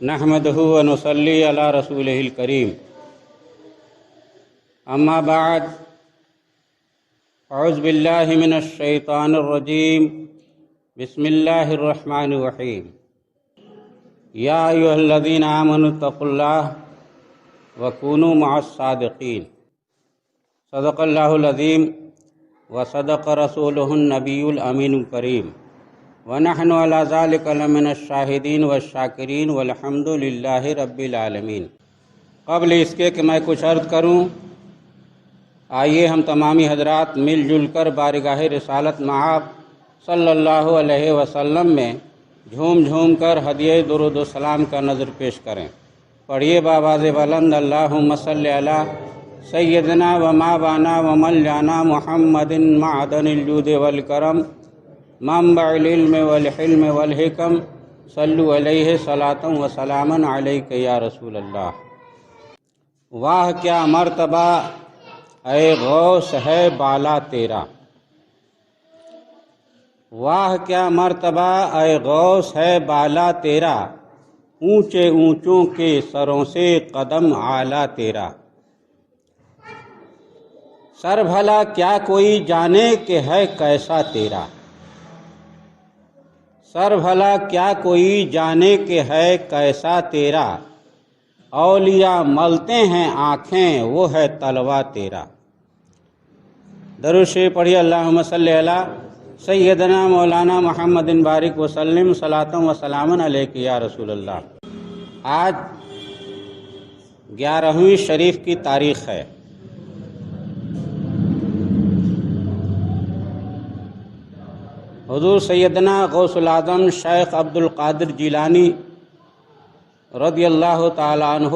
نحمده ونصلي على رسوله الكريم اما بعد اعوذ بالله من الشيطان الرجيم بسم الله الرحمن الرحيم يا أيها الذين آمنوا اتقوا الله وكونوا مع الصادقين صدق الله العظيم وصدق رسوله النبي الأمين الكريم ونحن على ذلك لمن الشاہدین والشاکرین والحمد للہ رب العالمین۔ قبل اس کے کہ میں کچھ عرض کروں، آئیے ہم تمامی حضرات مل جل کر بارگاہ رسالت مآب صلی اللہ علیہ وسلم میں جھوم جھوم کر ہدیہ درود و سلام کا نظر پیش کریں۔ پڑھیے بآواز بلند اللہم صلی علی سیدنا و مولانا و مولانا محمد معدن الجود والکرم منبع العلم والحلم والحکم صلو علیہ صلاۃ و سلاما علیک یا رسول اللہ۔ واہ کیا مرتبہ اے غوث ہے بالا تیرا، واہ کیا مرتبہ اے غوث ہے بالا تیرا، اونچے اونچوں کے سروں سے قدم اعلیٰ تیرا۔ سر بھلا کیا کوئی جانے کہ ہے کیسا تیرا، سر بھلا کیا کوئی جانے کہ ہے کیسا تیرا، اولیاء ملتے ہیں آنکھیں وہ ہے طلوہ تیرا۔ درود شریف پڑھیے اللہم صلی علی سیدنا مولانا محمد بارک وسلم صلاۃ و سلام علیک یا رسول اللہ۔ آج 11ویں شریف کی تاریخ ہے۔ حضور سیدنا غوث العظم شیخ عبد القادر جیلانی رضی اللہ تعالی عنہ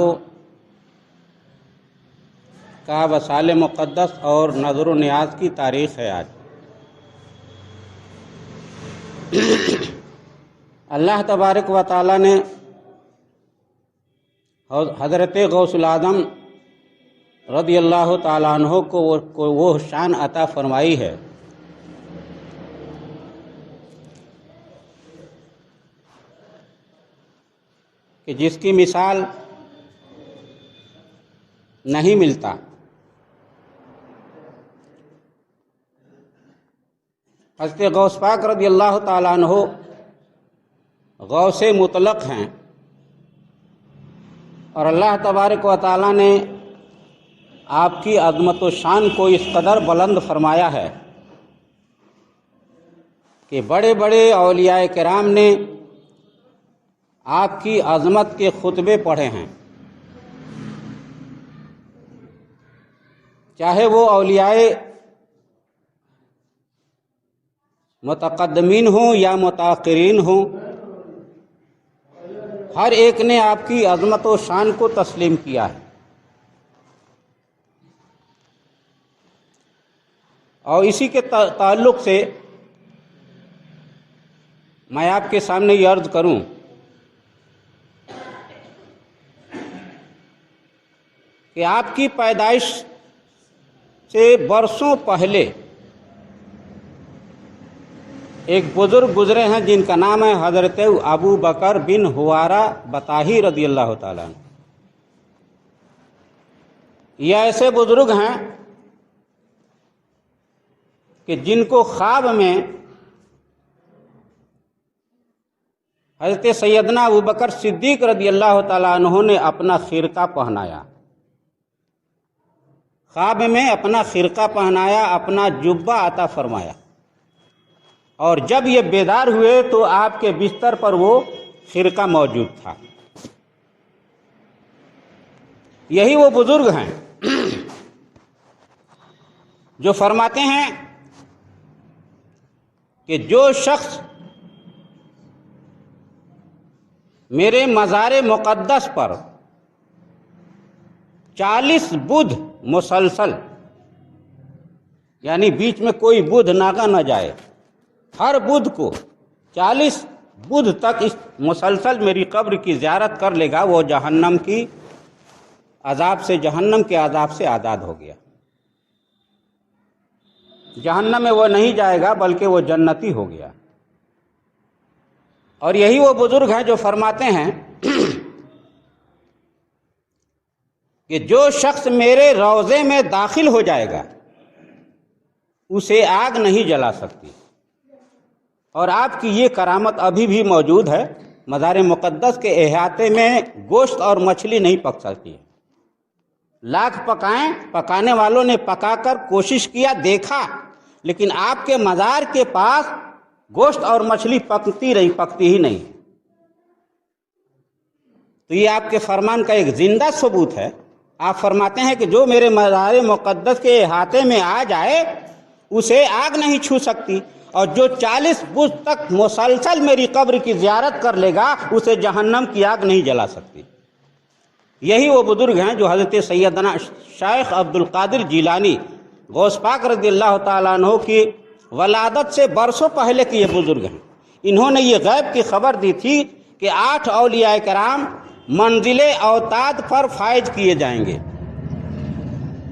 کا وصال مقدس اور نظر و نیاز کی تاریخ ہے آج۔ اللہ تبارک و تعالی نے حضرت غوث العظم رضی اللہ تعالی عنہ کو وہ شان عطا فرمائی ہے کہ جس کی مثال نہیں ملتا۔ حضرت غوث پاک رضی اللہ تعالیٰ عنہ غوث مطلق ہیں، اور اللہ تبارک و تعالیٰ نے آپ کی عظمت و شان کو اس قدر بلند فرمایا ہے کہ بڑے بڑے اولیاء کرام نے آپ کی عظمت کے خطبے پڑھے ہیں، چاہے وہ اولیاء متقدمین ہوں یا متاخرین ہوں، ہر ایک نے آپ کی عظمت و شان کو تسلیم کیا ہے۔ اور اسی کے تعلق سے میں آپ کے سامنے یہ عرض کروں کہ آپ کی پیدائش سے برسوں پہلے ایک بزرگ گزرے ہیں جن کا نام ہے حضرت ابو بکر بن حوارہ بطاحی رضی اللہ تعالیٰ عنہ۔ یہ ایسے بزرگ ہیں کہ جن کو خواب میں حضرت سیدنا ابو بکر صدیق رضی اللہ تعالیٰ عنہ نے اپنا خرقہ پہنایا، خواب میں اپنا خرقہ پہنایا، اپنا جبہ عطا فرمایا، اور جب یہ بیدار ہوئے تو آپ کے بستر پر وہ خرقہ موجود تھا۔ یہی وہ بزرگ ہیں جو فرماتے ہیں کہ جو شخص میرے مزار مقدس پر 40 بدھ مسلسل، یعنی بیچ میں کوئی بدھ ناگا نہ جائے، ہر بدھ کو 40 بدھ تک اس مسلسل میری قبر کی زیارت کر لے گا، وہ جہنم کے عذاب سے آزاد ہو گیا۔ جہنم میں وہ نہیں جائے گا بلکہ وہ جنتی ہو گیا۔ اور یہی وہ بزرگ ہیں جو فرماتے ہیں کہ جو شخص میرے روضے میں داخل ہو جائے گا اسے آگ نہیں جلا سکتی۔ اور آپ کی یہ کرامت ابھی بھی موجود ہے، مزار مقدس کے احاطے میں گوشت اور مچھلی نہیں پک سکتی ہے۔ لاکھ پکائیں، پکانے والوں نے پکا کر کوشش کیا، دیکھا، لیکن آپ کے مزار کے پاس گوشت اور مچھلی پکتی ہی نہیں۔ تو یہ آپ کے فرمان کا ایک زندہ ثبوت ہے۔ آپ فرماتے ہیں کہ جو میرے مزار مقدس کے احاطے میں آ جائے اسے آگ نہیں چھو سکتی، اور جو 40 برس تک مسلسل میری قبر کی زیارت کر لے گا اسے جہنم کی آگ نہیں جلا سکتی۔ یہی وہ بزرگ ہیں جو حضرت سیدنا شیخ عبد القادر جیلانی غوث پاک رضی اللہ تعالیٰ عنہ کی ولادت سے برسوں پہلے کے یہ بزرگ ہیں۔ انہوں نے یہ غیب کی خبر دی تھی کہ 8 اولیاء کرام منزل اوتاد پر فائز کیے جائیں گے۔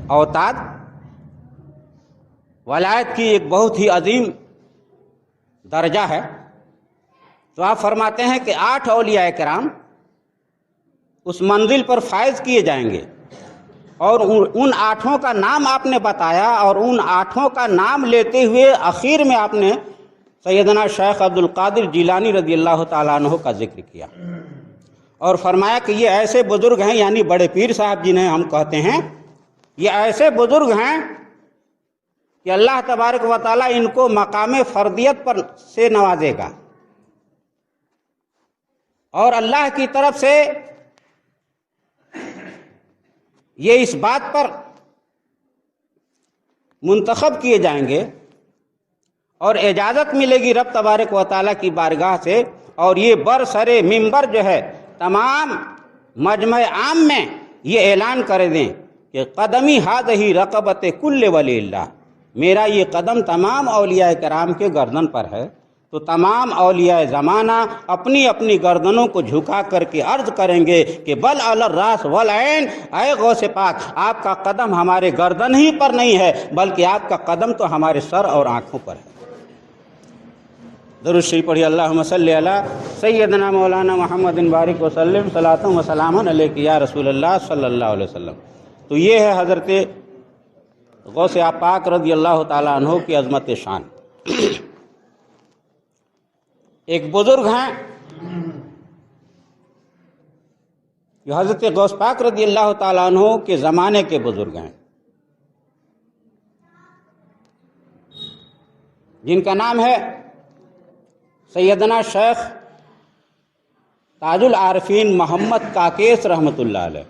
اوتاد ولایت کی ایک بہت ہی عظیم درجہ ہے۔ تو آپ فرماتے ہیں کہ 8 اولیاء کرام اس منزل پر فائز کیے جائیں گے، اور ان 8 کا نام آپ نے بتایا، اور ان 8 کا نام لیتے ہوئے آخر میں آپ نے سیدنا شیخ عبد القادر جیلانی رضی اللہ تعالیٰ عنہ کا ذکر کیا، اور فرمایا کہ یہ ایسے بزرگ ہیں، یعنی بڑے پیر صاحب جنہیں ہم کہتے ہیں، یہ ایسے بزرگ ہیں کہ اللہ تبارک و تعالیٰ ان کو مقام فردیت پر سے نوازے گا، اور اللہ کی طرف سے یہ اس بات پر منتخب کیے جائیں گے اور اجازت ملے گی رب تبارک و تعالیٰ کی بارگاہ سے، اور یہ برسر منبر جو ہے تمام مجمع عام میں یہ اعلان کر دیں کہ قدمی ہذہ رقبت کل ولی اللہ، میرا یہ قدم تمام اولیاء کرام کے گردن پر ہے۔ تو تمام اولیاء زمانہ اپنی اپنی گردنوں کو جھکا کر کے عرض کریں گے کہ بل علی الراس والعین، اے غوث پاک آپ کا قدم ہمارے گردن ہی پر نہیں ہے بلکہ آپ کا قدم تو ہمارے سر اور آنکھوں پر ہے۔ درود شریف پڑھیے، اللہم صلی علی سیدنا مولانا محمد بارک وسلم، صلاۃ و سلام علیک یا رسول اللہ صلی اللہ علیہ وسلم۔ تو یہ ہے حضرت غوث پاک رضی اللہ تعالیٰ عنہ کی عظمت شان۔ ایک بزرگ ہیں جو حضرت غوث پاک رضی اللہ تعالیٰ عنہ کے زمانے کے بزرگ ہیں، جن کا نام ہے سیدنا شیخ تاج العارفین محمد کاکیس رحمۃ اللہ علیہ۔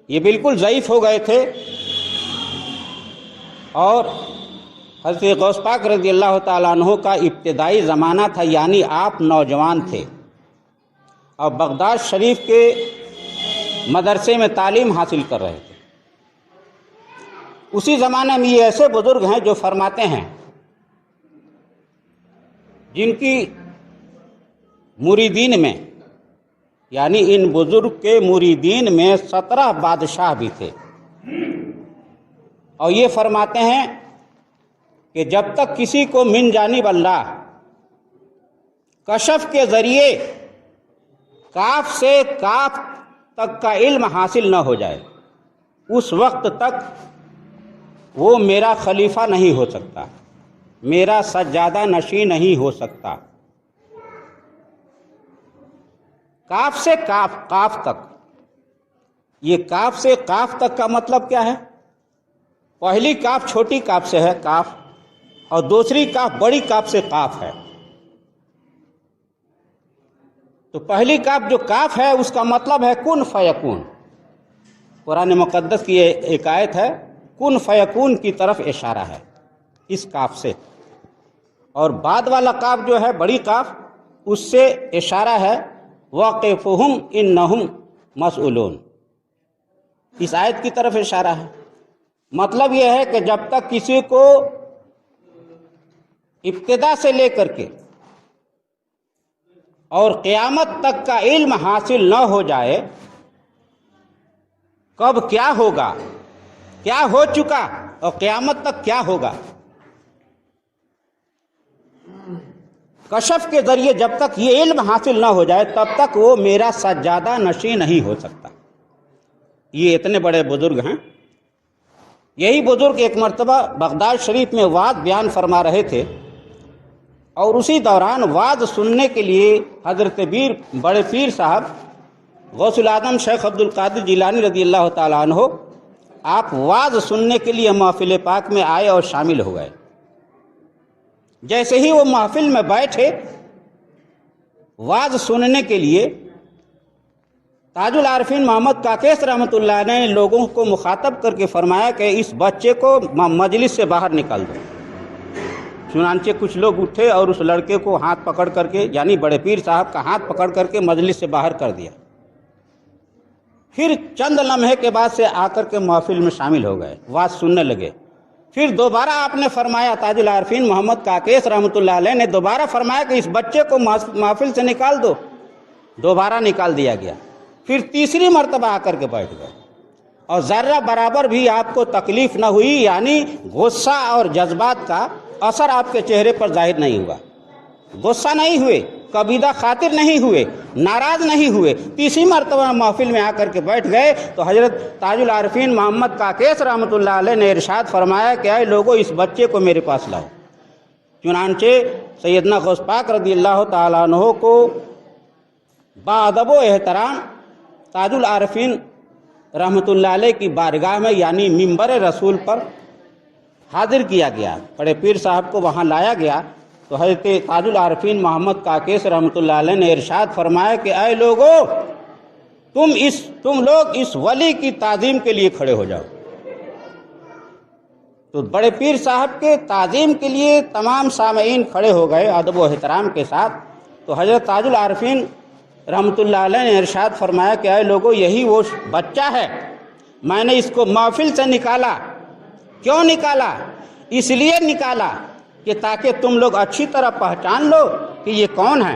یہ بالکل ضعیف ہو گئے تھے، اور حضرت غوث پاک رضی اللہ تعالیٰ عنہ کا ابتدائی زمانہ تھا، یعنی آپ نوجوان تھے، اور بغداد شریف کے مدرسے میں تعلیم حاصل کر رہے تھے۔ اسی زمانے میں یہ ایسے بزرگ ہیں جو فرماتے ہیں، جن کی مریدین میں، یعنی ان بزرگ کے مریدین میں 17 بادشاہ بھی تھے، اور یہ فرماتے ہیں کہ جب تک کسی کو من جانب اللہ کشف کے ذریعے کاف سے کاف تک کا علم حاصل نہ ہو جائے اس وقت تک وہ میرا خلیفہ نہیں ہو سکتا، میرا سجادہ نشین نہیں ہو سکتا۔ کاف سے کاف تک، یہ کاف سے کاف تک کا مطلب کیا ہے؟ پہلی کاف چھوٹی کاف سے ہے کاف، اور دوسری کاف بڑی کاف سے کاف ہے۔ تو پہلی کاف جو کاف ہے اس کا مطلب ہے کن فیکون۔ قرآن مقدس کی ایک آیت ہے، کن فیکون کی طرف اشارہ ہے اس کاف سے، اور بعد والا کاف جو ہے بڑی کاف، اس سے اشارہ ہے وقفہم انہم مسئولون، اس آیت کی طرف اشارہ ہے۔ مطلب یہ ہے کہ جب تک کسی کو ابتدا سے لے کر کے اور قیامت تک کا علم حاصل نہ ہو جائے، کب کیا ہوگا، کیا ہو چکا، اور قیامت تک کیا ہوگا، کشف کے ذریعے جب تک یہ علم حاصل نہ ہو جائے تب تک وہ میرا سجادہ نشین نہیں ہو سکتا۔ یہ اتنے بڑے بزرگ ہیں. یہی بزرگ ایک مرتبہ بغداد شریف میں وعظ بیان فرما رہے تھے، اور اسی دوران وعظ سننے کے لیے حضرت بڑے پیر صاحب غوث العظم شیخ عبد القادر جیلانی رضی اللہ تعالیٰ عنہ آپ وعظ سننے کے لیے محفل پاک میں آئے اور شامل ہو گئے. جیسے ہی وہ محفل میں بیٹھے وعظ سننے کے لیے، تاج العارفین محمد کاکیس رحمۃ اللہ نے لوگوں کو مخاطب کر کے فرمایا کہ اس بچے کو مجلس سے باہر نکال دو. چنانچہ کچھ لوگ اٹھے اور اس لڑکے کو ہاتھ پکڑ کر کے، یعنی بڑے پیر صاحب کا ہاتھ پکڑ کر کے مجلس سے باہر کر دیا. پھر چند لمحے کے بعد سے آ کر کے محفل میں شامل ہو گئے، وعظ سننے لگے. پھر دوبارہ آپ نے فرمایا، تاج العارفین محمد کاکیس رحمۃ اللہ علیہ نے دوبارہ فرمایا کہ اس بچے کو محفل سے نکال دو. دوبارہ نکال دیا گیا. پھر تیسری مرتبہ آ کر کے بیٹھ گئے، اور ذرہ برابر بھی آپ کو تکلیف نہ ہوئی، یعنی غصہ اور جذبات کا اثر آپ کے چہرے پر ظاہر نہیں ہوا. غصہ نہیں ہوئے، کبیدہ خاطر نہیں ہوئے، ناراض نہیں ہوئے. تیسری مرتبہ محفل میں آ کر کے بیٹھ گئے تو حضرت تاج العارفین محمد کاکیس رحمۃ اللہ علیہ نے ارشاد فرمایا کہ اے لوگو، اس بچے کو میرے پاس لاؤ. چنانچہ سیدنا غوث پاک رضی اللہ تعالیٰ عنہ کو باادب و احترام تاج العارفین رحمۃ اللہ علیہ کی بارگاہ میں، یعنی منبر رسول پر حاضر کیا گیا. بڑے پیر صاحب کو وہاں لایا گیا تو حضرت تاج العارفین محمد کاکیس رحمۃ اللہ علیہ نے ارشاد فرمایا کہ اے لوگو، تم لوگ اس ولی کی تعظیم کے لیے کھڑے ہو جاؤ. تو بڑے پیر صاحب کے تعظیم کے لیے تمام سامعین کھڑے ہو گئے ادب و احترام کے ساتھ. تو حضرت تاج العارفین رحمۃ اللہ علیہ نے ارشاد فرمایا کہ اے لوگو، یہی وہ بچہ ہے. میں نے اس کو محفل سے نکالا. کیوں نکالا؟ اس لیے نکالا کہ تاکہ تم لوگ اچھی طرح پہچان لو کہ یہ کون ہے.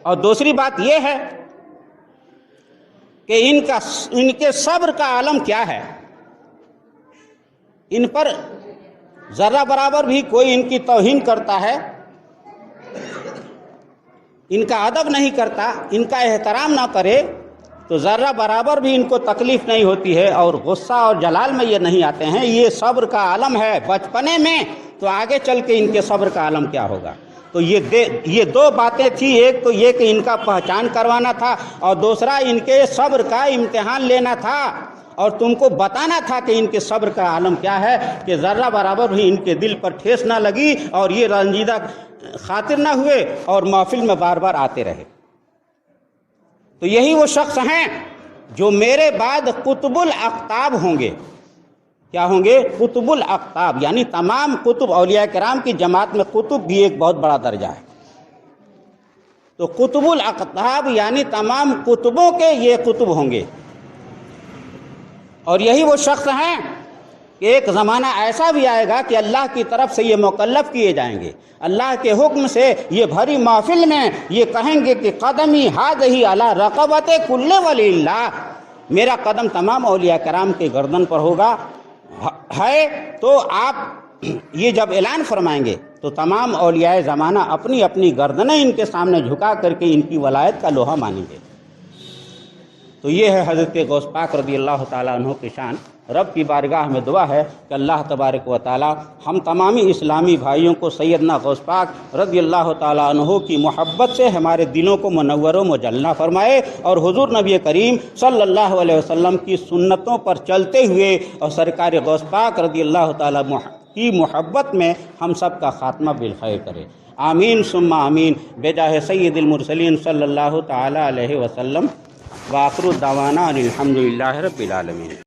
اور دوسری بات یہ ہے کہ ان کے صبر کا عالم کیا ہے. ان پر ذرہ برابر بھی کوئی ان کی توہین کرتا ہے، ان کا ادب نہیں کرتا، ان کا احترام نہ کرے تو ذرہ برابر بھی ان کو تکلیف نہیں ہوتی ہے، اور غصہ اور جلال میں یہ نہیں آتے ہیں. یہ صبر کا عالم ہے بچپنے میں، تو آگے چل کے ان کے صبر کا عالم کیا ہوگا. تو یہ دو باتیں تھی. ایک تو یہ کہ ان کا پہچان کروانا تھا، اور دوسرا ان کے صبر کا امتحان لینا تھا، اور تم کو بتانا تھا کہ ان کے صبر کا عالم کیا ہے، کہ ذرہ برابر بھی ان کے دل پر ٹھیس نہ لگی اور یہ رنجیدہ خاطر نہ ہوئے اور محفل میں بار بار آتے رہے. تو یہی وہ شخص ہیں جو میرے بعد قطب الاقطاب ہوں گے. کیا ہوں گے؟ قطب الاقطاب، یعنی تمام قطب. اولیاء کرام کی جماعت میں قطب بھی ایک بہت بڑا درجہ ہے. تو قطب الاقطاب یعنی تمام قطبوں کے یہ قطب ہوں گے. اور یہی وہ شخص ہیں کہ ایک زمانہ ایسا بھی آئے گا کہ اللہ کی طرف سے یہ مکلف کیے جائیں گے، اللہ کے حکم سے یہ بھری محفل میں یہ کہیں گے کہ قدمی ھذہ علی رقبۃ کل ولی اللہ. میرا قدم تمام اولیاء کرام کے گردن پر ہوگا ہے. تو آپ یہ جب اعلان فرمائیں گے تو تمام اولیاء زمانہ اپنی اپنی گردنیں ان کے سامنے جھکا کر کے ان کی ولایت کا لوہا مانیں گے. تو یہ ہے حضرت غوث پاک رضی اللہ تعالیٰ عنہ کی شان. رب کی بارگاہ میں دعا ہے کہ اللہ تبارک و تعالیٰ ہم تمامی اسلامی بھائیوں کو سیدنا غوث پاک رضی اللہ تعالیٰ عنہ کی محبت سے ہمارے دلوں کو منور و مجلہ فرمائے، اور حضور نبی کریم صلی اللہ علیہ وسلم کی سنتوں پر چلتے ہوئے اور سرکار غوث پاک رضی اللہ تعالیٰ کی محبت میں ہم سب کا خاتمہ بالخیر کرے. آمین ثم آمین بجاہ سید المرسلین صلی اللہ تعالیٰ علیہ وسلم. وآخر دعوانا ان الحمد للہ رب العالمین.